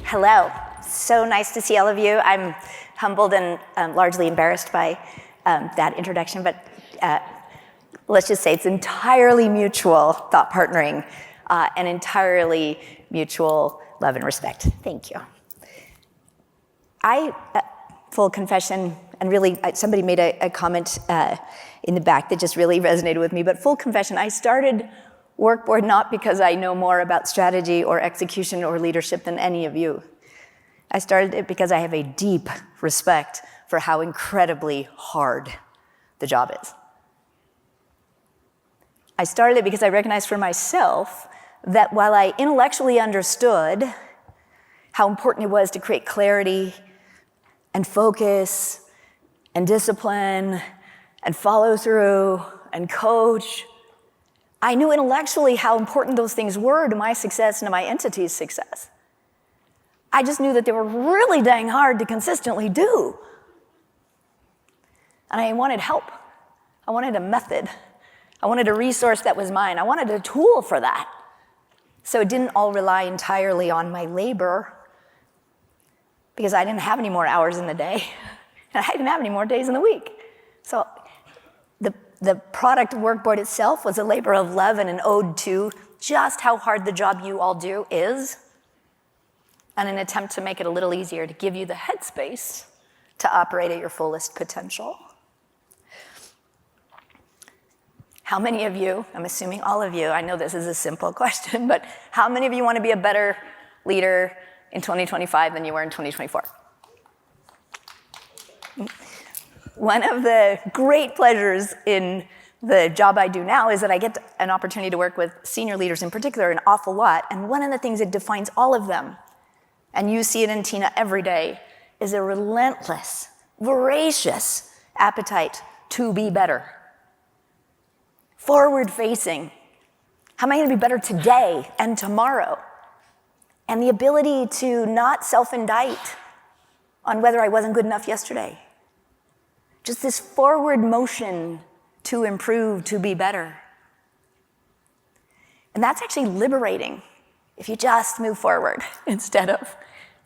Hello. So nice to see all of you. I'm humbled and largely embarrassed by that introduction, but let's just say it's entirely mutual thought partnering and entirely mutual love and respect. Thank you. Full confession, and really somebody made a comment in the back that just really resonated with me, but full confession, I started WorkBoard not because I know more about strategy or execution or leadership than any of you. I started it because I have a deep respect for how incredibly hard the job is. I started it because I recognized for myself that while I intellectually understood how important it was to create clarity and focus and discipline and follow through and coach, I knew intellectually how important those things were to my success and to my entity's success. I just knew that they were really dang hard to consistently do. And I wanted help. I wanted a method. I wanted a resource that was mine. I wanted a tool for that. So it didn't all rely entirely on my labor because I didn't have any more hours in the day and I didn't have any more days in the week. So the product WorkBoard itself was a labor of love and an ode to just how hard the job you all do is, and an attempt to make it a little easier to give you the headspace to operate at your fullest potential. How many of you, I'm assuming all of you, I know this is a simple question, but how many of you want to be a better leader in 2025 than you were in 2024? One of the great pleasures in the job I do now is that I get an opportunity to work with senior leaders in particular an awful lot, and one of the things that defines all of them, and you see it in Tina every day, is a relentless, voracious appetite to be better. Forward-facing. How am I going to be better today and tomorrow? And the ability to not self-indict on whether I wasn't good enough yesterday. Just this forward motion to improve, to be better. And that's actually liberating if you just move forward instead of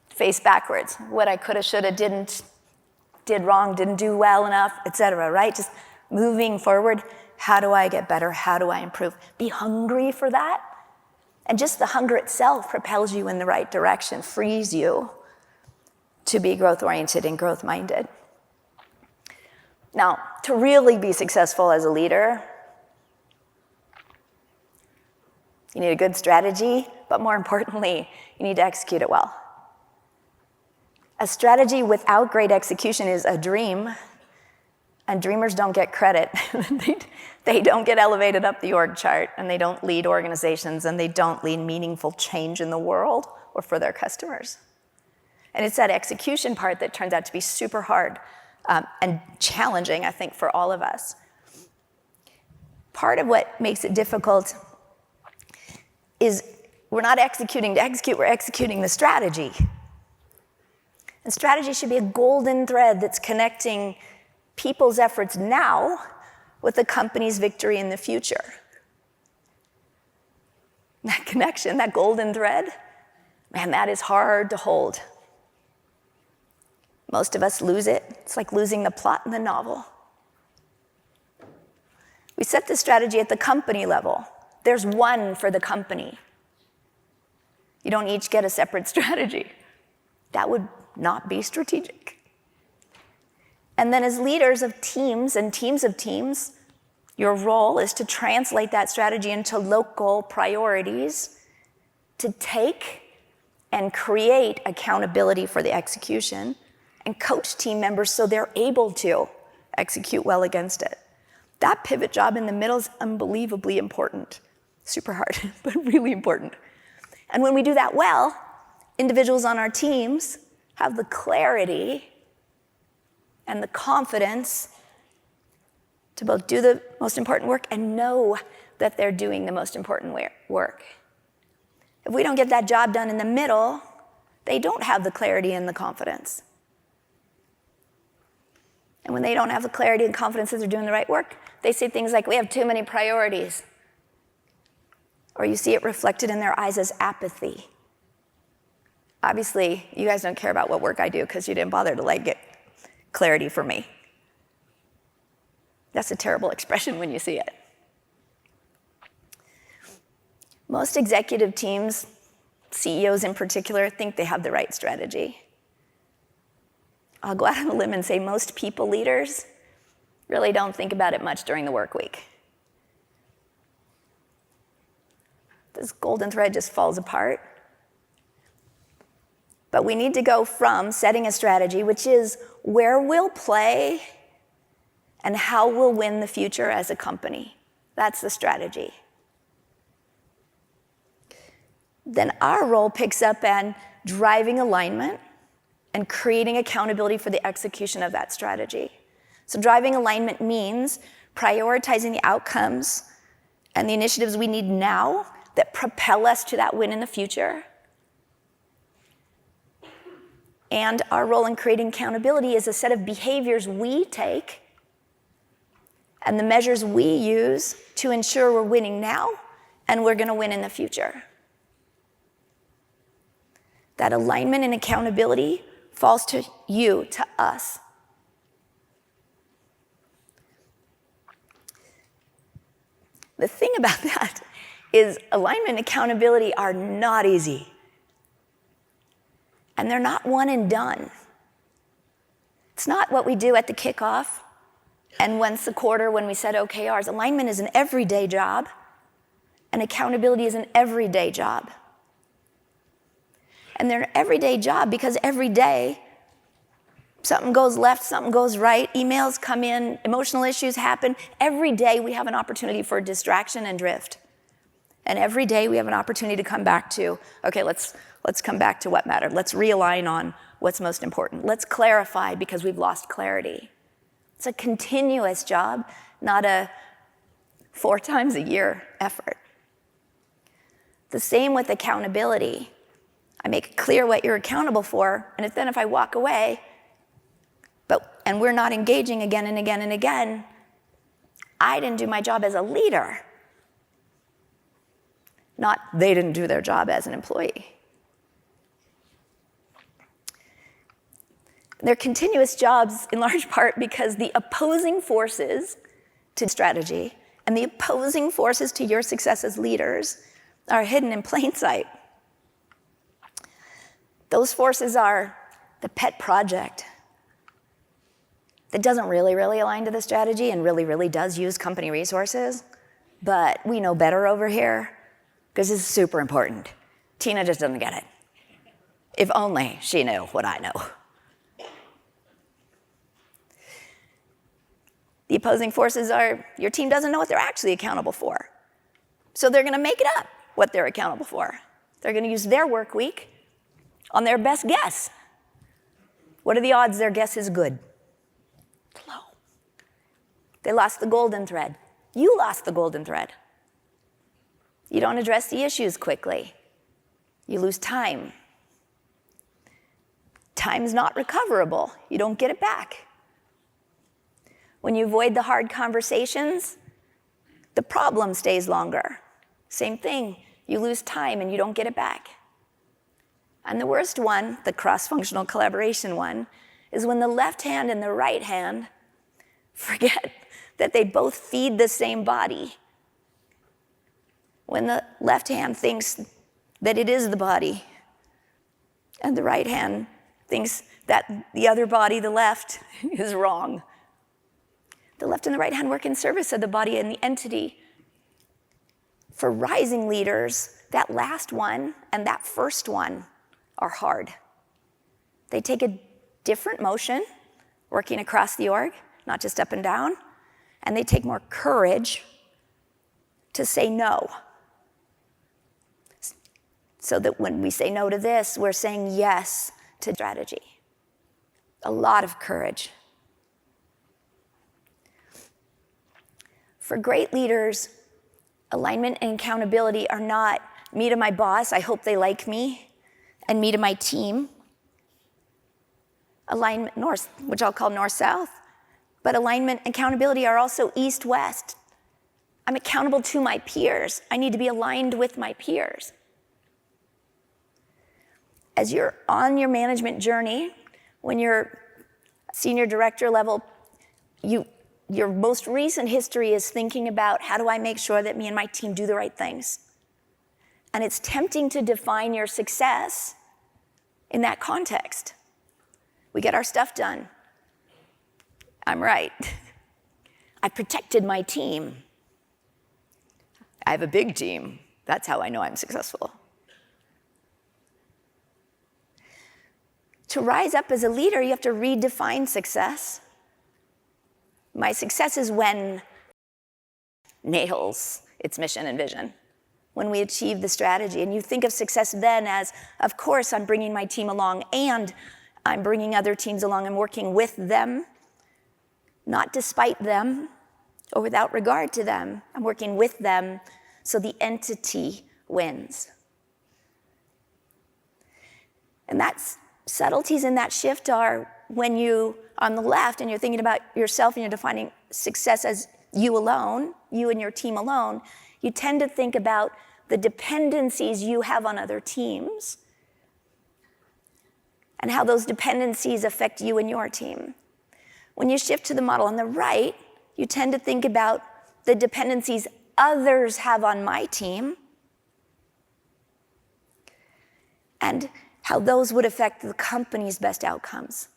face backwards. What I coulda, shoulda, did wrong, didn't do well enough, etc., right? Just moving forward. How do I get better? How do I improve? Be hungry for that. And just the hunger itself propels you in the right direction, frees you to be growth-oriented and growth-minded. Now, to really be successful as a leader, you need a good strategy, but more importantly, you need to execute it well. A strategy without great execution is a dream, and dreamers don't get credit. They don't get elevated up the org chart, and they don't lead organizations, and they don't lead meaningful change in the world or for their customers. And it's that execution part that turns out to be super hard and challenging, I think, for all of us. Part of what makes it difficult is we're not executing to execute, we're executing the strategy. And strategy should be a golden thread that's connecting people's efforts now with the company's victory in the future. That connection, that golden thread, man, that is hard to hold. Most of us lose it. It's like losing the plot in the novel. We set the strategy at the company level. There's one for the company. You don't each get a separate strategy. That would not be strategic. And then as leaders of teams and teams of teams, your role is to translate that strategy into local priorities, to take and create accountability for the execution, and coach team members so they're able to execute well against it. That pivot job in the middle is unbelievably important. Super hard, but really important. And when we do that well, individuals on our teams have the clarity and the confidence to both do the most important work and know that they're doing the most important work. If we don't get that job done in the middle, they don't have the clarity and the confidence. And when they don't have the clarity and confidence that they're doing the right work, they say things like, we have too many priorities. Or you see it reflected in their eyes as apathy. Obviously, you guys don't care about what work I do because you didn't bother to get clarity for me. That's a terrible expression when you see it. Most executive teams, CEOs in particular, think they have the right strategy. I'll go out on a limb and say most people leaders really don't think about it much during the work week. This golden thread just falls apart. But we need to go from setting a strategy, which is where we'll play and how we'll win the future as a company. That's the strategy. Then our role picks up on driving alignment and creating accountability for the execution of that strategy. So driving alignment means prioritizing the outcomes and the initiatives we need now that propel us to that win in the future. And our role in creating accountability is a set of behaviors we take and the measures we use to ensure we're winning now and we're going to win in the future. That alignment and accountability falls to you, to us. The thing about that is alignment and accountability are not easy. And they're not one and done. It's not what we do at the kickoff and once a quarter when we set OKRs. Alignment is an everyday job, and accountability is an everyday job. And they're an everyday job because every day something goes left, something goes right, emails come in, emotional issues happen. Every day we have an opportunity for distraction and drift. And every day we have an opportunity to come back to, okay, let's come back to what mattered. Let's realign on what's most important. Let's clarify because we've lost clarity. It's a continuous job, not a 4 times a year effort. The same with accountability. I make it clear what you're accountable for, and if I walk away, and we're not engaging again and again and again, I didn't do my job as a leader. Not they didn't do their job as an employee. They're continuous jobs in large part because the opposing forces to strategy and the opposing forces to your success as leaders are hidden in plain sight. Those forces are the pet project that doesn't really align to the strategy and really does use company resources, but we know better over here because this is super important. Tina just doesn't get it. If only she knew what I know. The opposing forces are your team doesn't know what they're actually accountable for. So they're going to make it up what they're accountable for. They're going to use their work week on their best guess. What are the odds their guess is good? Low. They lost the golden thread. You lost the golden thread. You don't address the issues quickly. You lose time. Time's not recoverable. You don't get it back. When you avoid the hard conversations, the problem stays longer. Same thing, you lose time and you don't get it back. And the worst one, the cross-functional collaboration one, is when the left hand and the right hand forget that they both feed the same body. When the left hand thinks that it is the body, and the right hand thinks that the other body, the left, is wrong. The left and the right hand work in service of the body and the entity. For rising leaders, that last one and that first one are hard. They take a different motion, working across the org, not just up and down, and they take more courage to say no. So that when we say no to this, we're saying yes to strategy. A lot of courage. For great leaders, alignment and accountability are not me to my boss, I hope they like me, and me to my team. Alignment north, which I'll call north-south, but alignment and accountability are also east-west. I'm accountable to my peers. I need to be aligned with my peers. as you're on your management journey, when you're senior director level, your most recent history is thinking about, how do I make sure that me and my team do the right things? And it's tempting to define your success in that context. We get our stuff done. I'm right. I protected my team. I have a big team. That's how I know I'm successful. To rise up as a leader, you have to redefine success. My success is when nails its mission and vision, when we achieve the strategy. And you think of success then as, of course, I'm bringing my team along, and I'm bringing other teams along and working with them, not despite them or without regard to them. I'm working with them so the entity wins. And that's subtleties in that shift are when you, on the left, and you're thinking about yourself and you're defining success as you alone, you and your team alone, you tend to think about the dependencies you have on other teams and how those dependencies affect you and your team. When you shift to the model on the right, you tend to think about the dependencies others have on my team and how those would affect the company's best outcomes.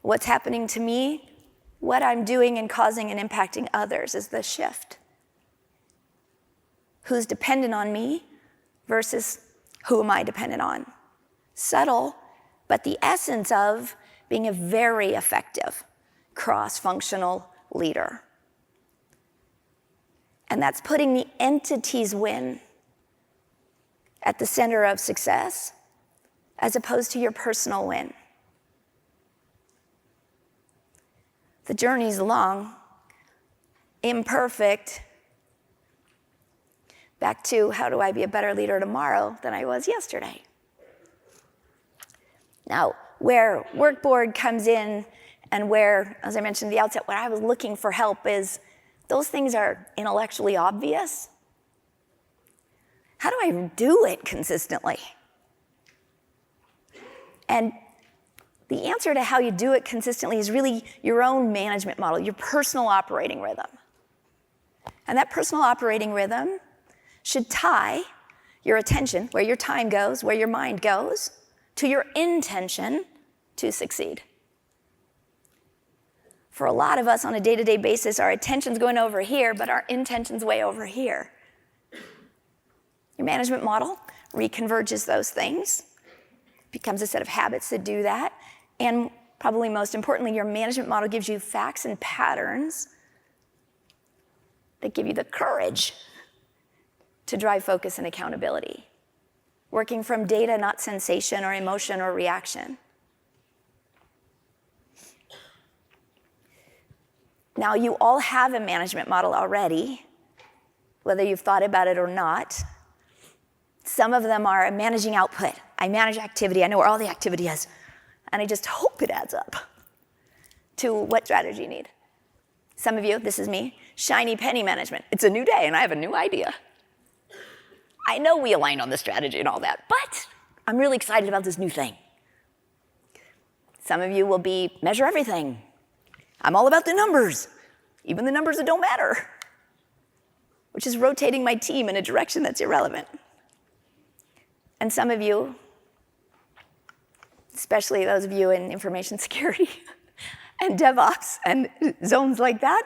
What's happening to me, what I'm doing and causing and impacting others is the shift. Who's dependent on me versus who am I dependent on? Subtle, but the essence of being a very effective cross-functional leader. And that's putting the entity's win at the center of success as opposed to your personal win. The journey's long, imperfect. Back to, how do I be a better leader tomorrow than I was yesterday? Now, where WorkBoard comes in and where, as I mentioned at the outset, where I was looking for help is those things are intellectually obvious. How do I do it consistently? And the answer to how you do it consistently is really your own management model, your personal operating rhythm. And that personal operating rhythm should tie your attention, where your time goes, where your mind goes, to your intention to succeed. For a lot of us on a day-to-day basis, our attention's going over here, but our intention's way over here. Your management model reconverges those things, becomes a set of habits that do that, and probably most importantly, your management model gives you facts and patterns that give you the courage to drive focus and accountability, working from data, not sensation or emotion or reaction. Now, you all have a management model already, whether you've thought about it or not. Some of them are managing output. I manage activity. I know where all the activity is. And I just hope it adds up to what strategy you need. Some of you, this is me, shiny penny management. It's a new day and I have a new idea. I know we align on the strategy and all that, but I'm really excited about this new thing. Some of you will be measure everything. I'm all about the numbers, even the numbers that don't matter, which is rotating my team in a direction that's irrelevant. And some of you, especially those of you in information security and DevOps and zones like that,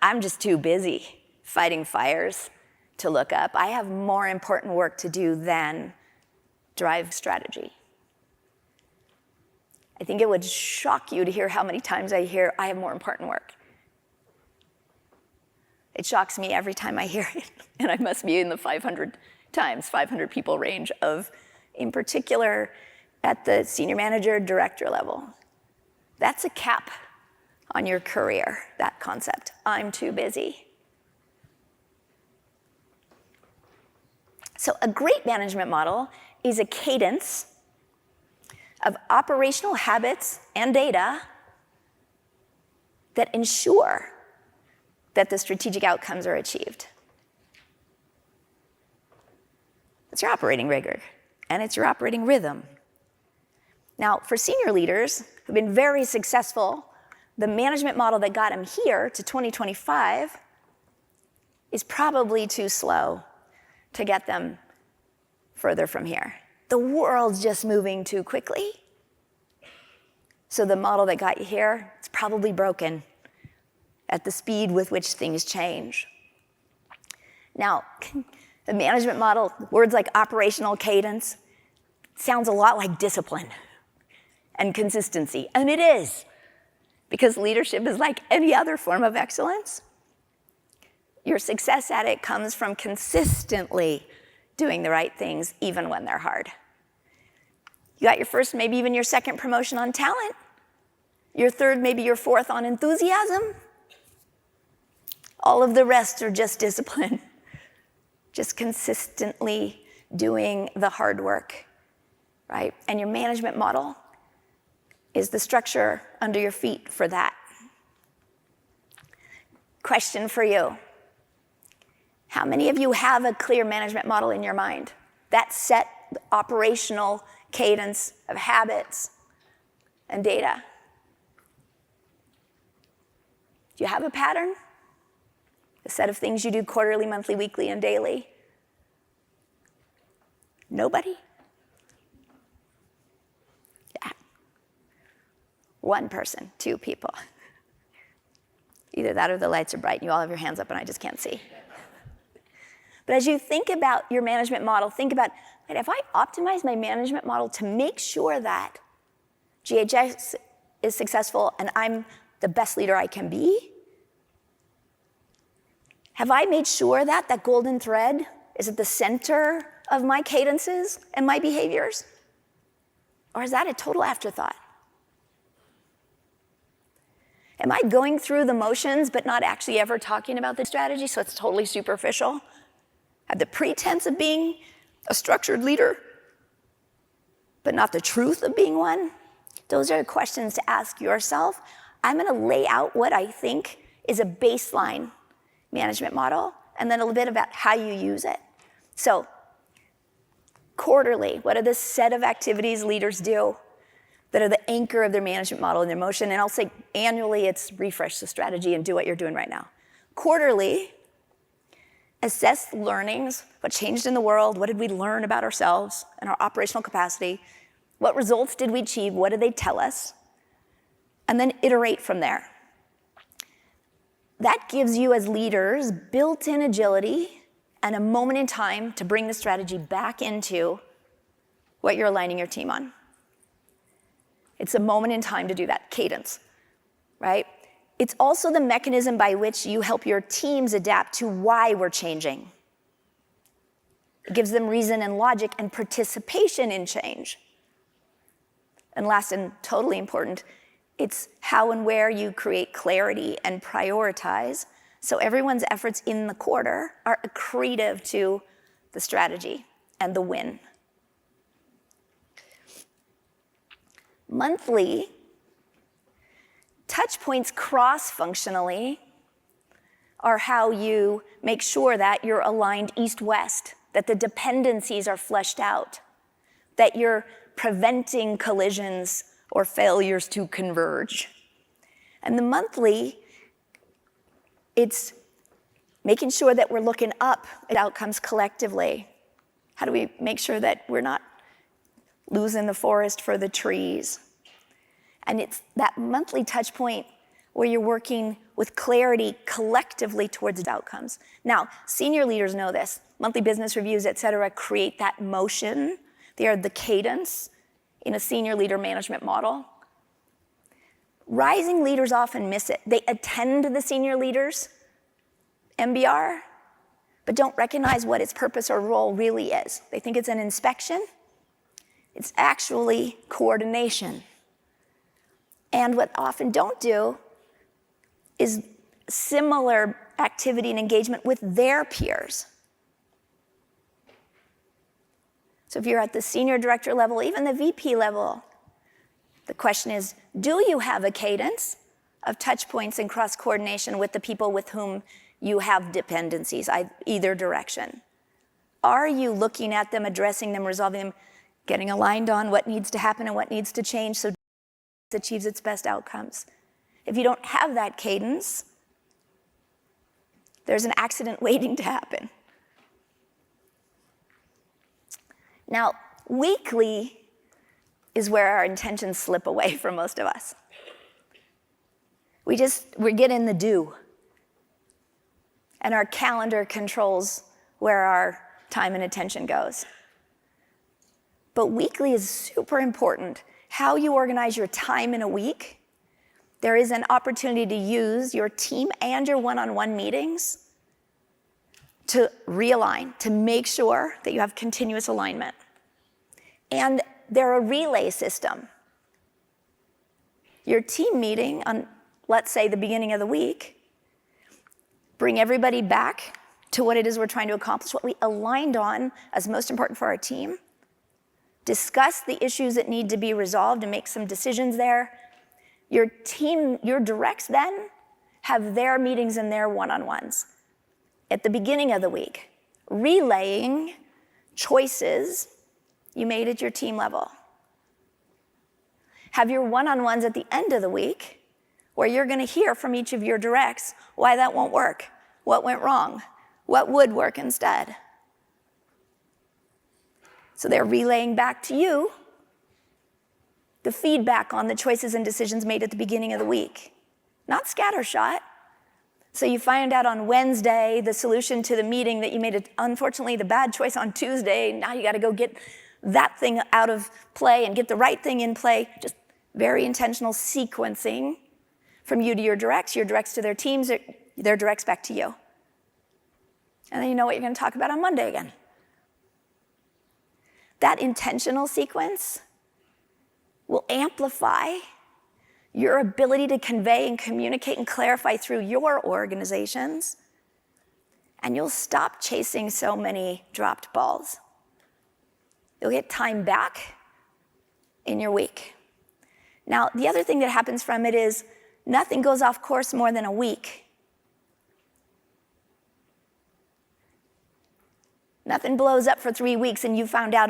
I'm just too busy fighting fires to look up. I have more important work to do than drive strategy. I think it would shock you to hear how many times I hear, I have more important work. It shocks me every time I hear it, and I must be in the 500 times 500 people range of, in particular, at the senior manager, director level. That's a cap on your career, that concept. I'm too busy. So a great management model is a cadence of operational habits and data that ensure that the strategic outcomes are achieved. It's your operating rigor, and it's your operating rhythm. Now, for senior leaders who've been very successful, the management model that got them here to 2025 is probably too slow to get them further from here. The world's just moving too quickly. So the model that got you here, it's probably broken at the speed with which things change. Now, the management model, words like operational cadence, sounds a lot like discipline and consistency, and it is, because leadership is like any other form of excellence. Your success at it comes from consistently doing the right things, even when they're hard. You got your first, maybe even your second promotion on talent, your third, maybe your fourth on enthusiasm. All of the rest are just discipline, just consistently doing the hard work, right? And your management model is the structure under your feet for that. Question for you. How many of you have a clear management model in your mind? That set operational cadence of habits and data. Do you have a pattern? A set of things you do quarterly, monthly, weekly, and daily? Nobody? Yeah. One person, two people. Either that or the lights are bright and you all have your hands up and I just can't see. But as you think about your management model, think about, right, if I optimize my management model to make sure that GHX is successful and I'm the best leader I can be, have I made sure that that golden thread is at the center of my cadences and my behaviors? Or is that a total afterthought? Am I going through the motions but not actually ever talking about the strategy, so it's totally superficial? Have the pretense of being a structured leader, but not the truth of being one? Those are questions to ask yourself. I'm going to lay out what I think is a baseline management model, and then a little bit about how you use it. So, quarterly, what are the set of activities leaders do that are the anchor of their management model and their motion? And I'll say annually, it's refresh the strategy and do what you're doing right now. Quarterly, assess learnings, what changed in the world, what did we learn about ourselves and our operational capacity, what results did we achieve, what did they tell us, and then iterate from there. That gives you as leaders built-in agility and a moment in time to bring the strategy back into what you're aligning your team on. It's a moment in time to do that, cadence, right? It's also the mechanism by which you help your teams adapt to why we're changing. It gives them reason and logic and participation in change. And last and totally important, it's how and where you create clarity and prioritize so everyone's efforts in the quarter are accretive to the strategy and the win. Monthly, touch points cross-functionally are how you make sure that you're aligned east-west, that the dependencies are fleshed out, that you're preventing collisions or failures to converge. And the monthly, it's making sure that we're looking up at outcomes collectively. How do we make sure that we're not losing the forest for the trees? And it's that monthly touch point where you're working with clarity collectively towards outcomes. Now, senior leaders know this. Monthly business reviews, et cetera, create that motion. They are the cadence in a senior leader management model. Rising leaders often miss it. They attend the senior leaders' MBR, but don't recognize what its purpose or role really is. They think it's an inspection. It's actually coordination. And what often don't do is similar activity and engagement with their peers. So if you're at the senior director level, even the VP level, the question is, do you have a cadence of touch points and cross-coordination with the people with whom you have dependencies, either direction? Are you looking at them, addressing them, resolving them, getting aligned on what needs to happen and what needs to change so it achieves its best outcomes? If you don't have that cadence, there's an accident waiting to happen. Now, weekly is where our intentions slip away for most of us. We get in the do. And our calendar controls where our time and attention goes. But weekly is super important. How you organize your time in a week, there is an opportunity to use your team and your one-on-one meetings to realign, to make sure that you have continuous alignment. And they're a relay system. Your team meeting on, let's say, the beginning of the week, bring everybody back to what it is we're trying to accomplish, what we aligned on as most important for our team, discuss the issues that need to be resolved and make some decisions there. Your team, your directs then have their meetings and their one-on-ones at the beginning of the week, relaying choices you made at your team level. Have your one-on-ones at the end of the week where you're going to hear from each of your directs why that won't work, what went wrong, what would work instead. So they're relaying back to you the feedback on the choices and decisions made at the beginning of the week, not scattershot. So you find out on Wednesday the solution to the meeting that you made, unfortunately, the bad choice on Tuesday. Now you got to go get that thing out of play and get the right thing in play. Just very intentional sequencing from you to your directs to their teams, their directs back to you. And then you know what you're going to talk about on Monday again. That intentional sequence will amplify your ability to convey and communicate and clarify through your organizations, and you'll stop chasing so many dropped balls. You'll get time back in your week. Now, the other thing that happens from it is nothing goes off course more than a week. Nothing blows up for 3 weeks and you found out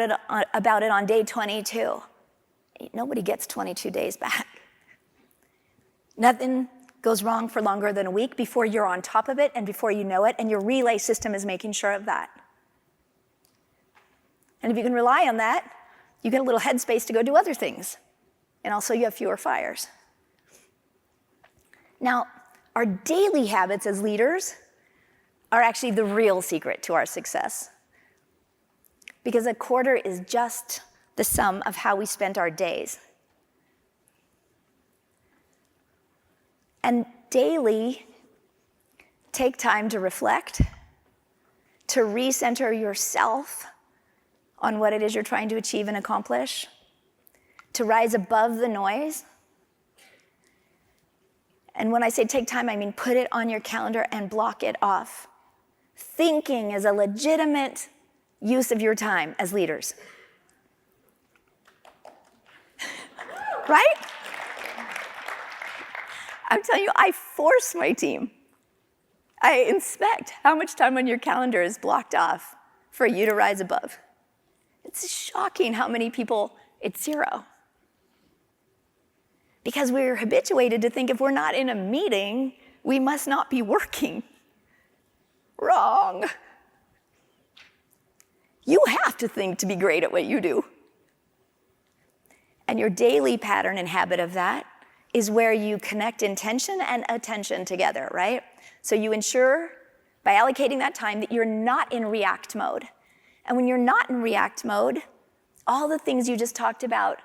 about it on day 22. Nobody gets 22 days back. Nothing goes wrong for longer than a week before you're on top of it and before you know it, and your relay system is making sure of that. And if you can rely on that, you get a little headspace to go do other things. And also you have fewer fires. Now, our daily habits as leaders are actually the real secret to our success. Because a quarter is just the sum of how we spent our days. And daily, take time to reflect, to recenter yourself on what it is you're trying to achieve and accomplish, to rise above the noise. And when I say take time, I mean put it on your calendar and block it off. Thinking is a legitimate use of your time as leaders. Right? I'm telling you, I force my team. I inspect how much time on your calendar is blocked off for you to rise above. It's shocking how many people, it's zero. Because we're habituated to think if we're not in a meeting, we must not be working. Wrong. You have to think to be great at what you do. And your daily pattern and habit of that is where you connect intention and attention together, right? So you ensure by allocating that time that you're not in react mode. And when you're not in react mode, all the things you just talked about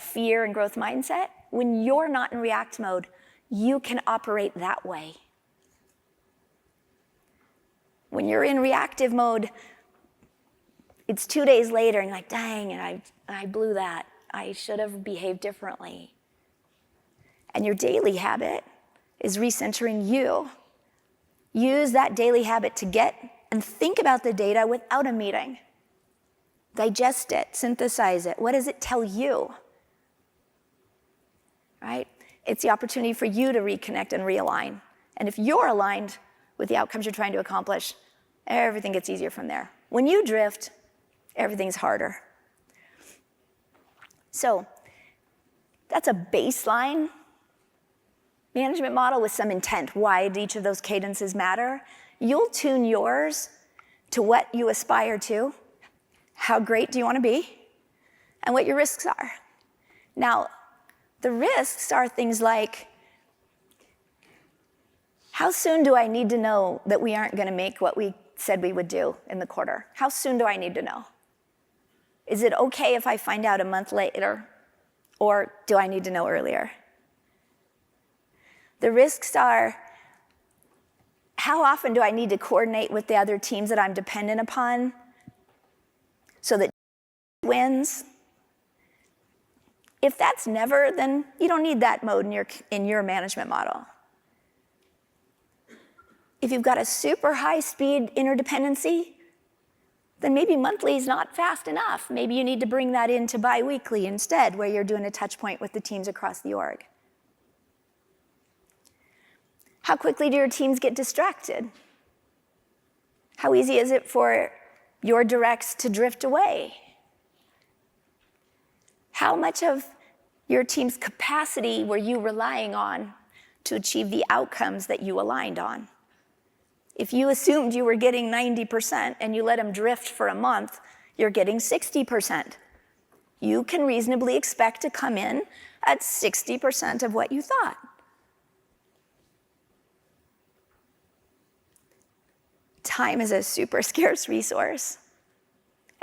fear and growth mindset, when you're not in react mode, you can operate that way. When you're in reactive mode, it's 2 days later and you're like, dang it, I blew that. I should have behaved differently. And your daily habit is recentering you. Use that daily habit to get and think about the data without a meeting. Digest it, synthesize it. What does it tell you? Right? It's the opportunity for you to reconnect and realign. And if you're aligned with the outcomes you're trying to accomplish, everything gets easier from there. When you drift, everything's harder. So that's a baseline management model with some intent. Why do each of those cadences matter? You'll tune yours to what you aspire to, how great do you want to be, and what your risks are. Now, the risks are things like, how soon do I need to know that we aren't going to make what we said we would do in the quarter? How soon do I need to know? Is it okay if I find out a month later, or do I need to know earlier? The risks are, how often do I need to coordinate with the other teams that I'm dependent upon so that wins? If that's never, then you don't need that mode in your management model. If you've got a super high speed interdependency, then maybe monthly is not fast enough. Maybe you need to bring that into bi-weekly instead, where you're doing a touch point with the teams across the org. How quickly do your teams get distracted? How easy is it for your directs to drift away? How much of your team's capacity were you relying on to achieve the outcomes that you aligned on? If you assumed you were getting 90% and you let them drift for a month, you're getting 60%. You can reasonably expect to come in at 60% of what you thought. Time is a super scarce resource,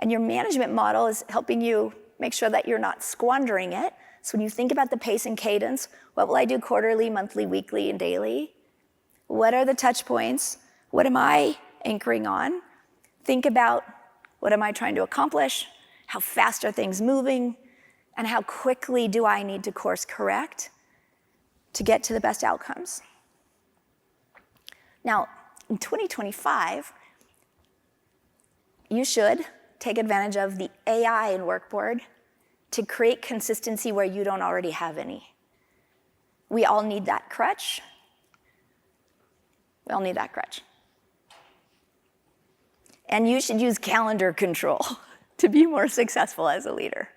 and your management model is helping you make sure that you're not squandering it. So when you think about the pace and cadence, what will I do quarterly, monthly, weekly, and daily? What are the touch points? What am I anchoring on? Think about, what am I trying to accomplish? How fast are things moving? And how quickly do I need to course correct to get to the best outcomes? Now, in 2025, you should take advantage of the AI in WorkBoard to create consistency where you don't already have any. We all need that crutch. We all need that crutch. And you should use calendar control to be more successful as a leader.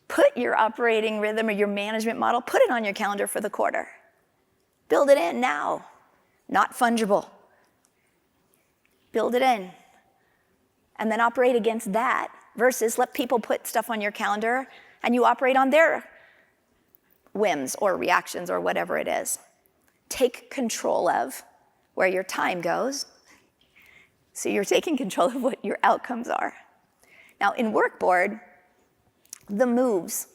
Put your operating rhythm or your management model, put it on your calendar for the quarter. Build it in now, not fungible. Build it in. And then operate against that versus let people put stuff on your calendar and you operate on their whims or reactions or whatever it is. Take control of where your time goes, so you're taking control of what your outcomes are. Now in WorkBoard, the moves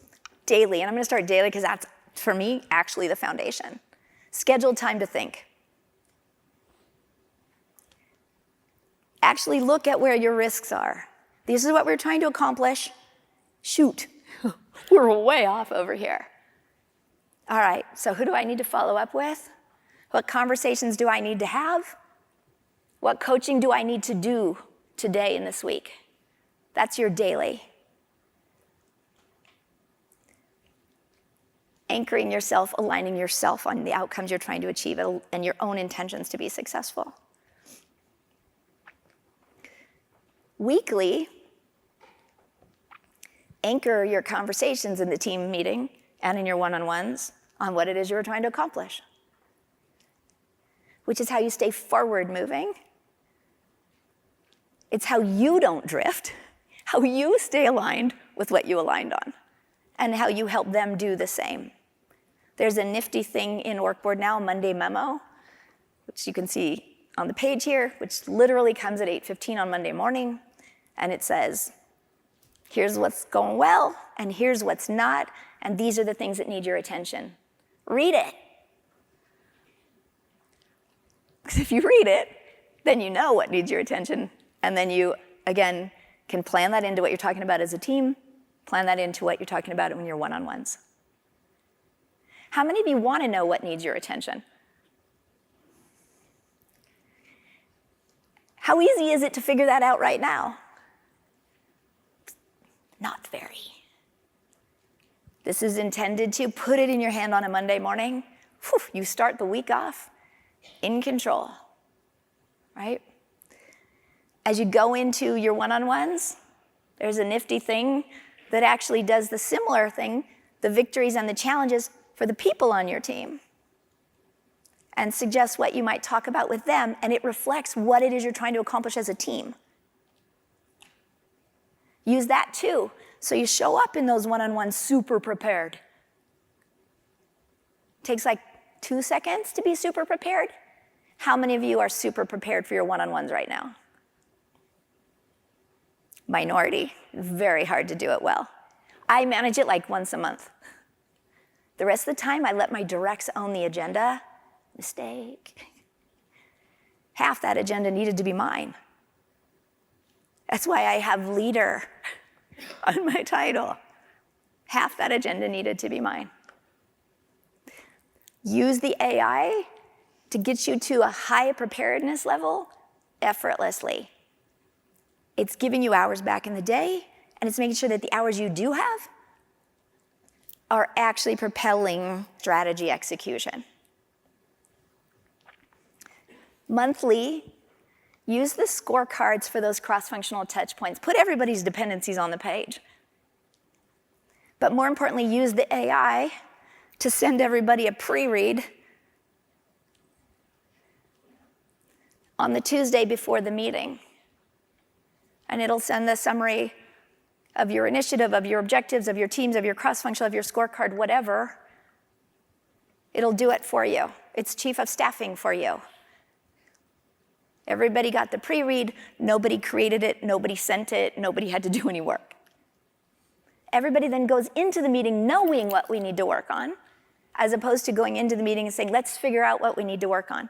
daily, and I'm gonna start daily because that's, for me, actually the foundation. Scheduled time to think. Actually look at where your risks are. This is what we're trying to accomplish. Shoot, we're way off over here. All right, so who do I need to follow up with? What conversations do I need to have? What coaching do I need to do today and this week? That's your daily. Anchoring yourself, aligning yourself on the outcomes you're trying to achieve and your own intentions to be successful. Weekly, anchor your conversations in the team meeting and in your one-on-ones on what it is you're trying to accomplish, which is how you stay forward moving. It's how you don't drift, how you stay aligned with what you aligned on, and how you help them do the same. There's a nifty thing in WorkBoard now, a Monday memo, which you can see on the page here, which literally comes at 8:15 on Monday morning, and it says, here's what's going well, and here's what's not, and these are the things that need your attention. Read it. Because if you read it, then you know what needs your attention, and then you, again, can plan that into what you're talking about as a team, plan that into what you're talking about when you're one-on-ones. How many of you want to know what needs your attention? How easy is it to figure that out right now? Not very. This is intended to put it in your hand on a Monday morning. Whew, you start the week off in control, right? As you go into your one-on-ones, there's a nifty thing that actually does the similar thing, the victories and the challenges for the people on your team, and suggests what you might talk about with them, and it reflects what it is you're trying to accomplish as a team. Use that too, so you show up in those one-on-ones super prepared. Takes like 2 seconds to be super prepared. How many of you are super prepared for your one-on-ones right now? Minority. Very hard to do it well. I manage it like once a month. The rest of the time, I let my directs own the agenda. Mistake. Half that agenda needed to be mine. That's why I have leader on my title. Half that agenda needed to be mine. Use the AI to get you to a high preparedness level effortlessly. It's giving you hours back in the day, and it's making sure that the hours you do have are actually propelling strategy execution. Monthly, use the scorecards for those cross-functional touch points. Put everybody's dependencies on the page. But more importantly, use the AI to send everybody a pre-read on the Tuesday before the meeting. And it'll send the summary of your initiative, of your objectives, of your teams, of your cross-functional, of your scorecard, whatever. It'll do it for you. It's chief of staffing for you. Everybody got the pre-read, nobody created it, nobody sent it, nobody had to do any work. Everybody then goes into the meeting knowing what we need to work on, as opposed to going into the meeting and saying, let's figure out what we need to work on.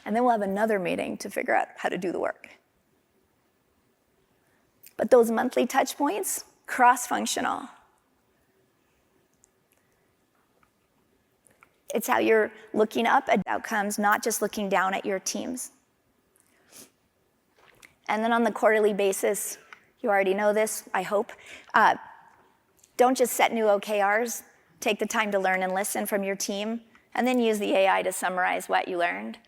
And then we'll have another meeting to figure out how to do the work. But those monthly touch points, cross-functional. It's how you're looking up at outcomes, not just looking down at your teams. And then on the quarterly basis, you already know this, I hope, don't just set new OKRs. Take the time to learn and listen from your team, and then use the AI to summarize what you learned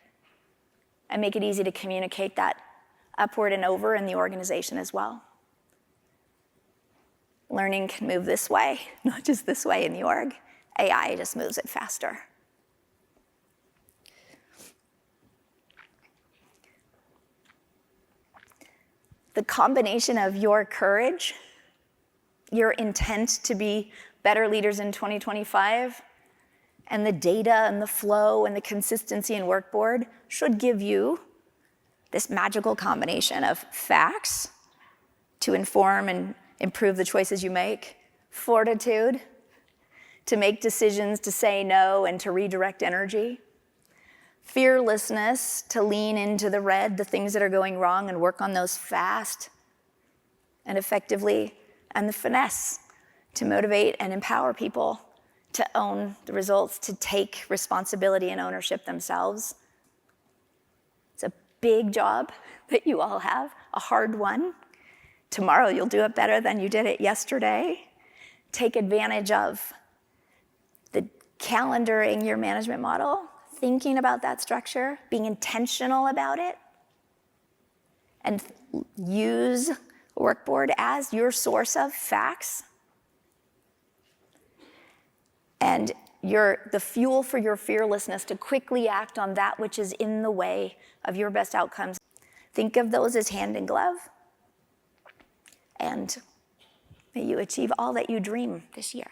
and make it easy to communicate that upward and over in the organization as well. Learning can move this way, not just this way in the org. AI just moves it faster. The combination of your courage, your intent to be better leaders in 2025, and the data and the flow and the consistency in WorkBoard should give you this magical combination of facts to inform and improve the choices you make, fortitude to make decisions, to say no and to redirect energy, fearlessness to lean into the red, the things that are going wrong, and work on those fast and effectively, and the finesse to motivate and empower people to own the results, to take responsibility and ownership themselves. It's a big job that you all have, a hard one. Tomorrow you'll do it better than you did it yesterday. Take advantage of the calendaring your management model, thinking about that structure, being intentional about it, and use WorkBoard as your source of facts and the fuel for your fearlessness to quickly act on that which is in the way of your best outcomes. Think of those as hand in glove, and may you achieve all that you dream this year.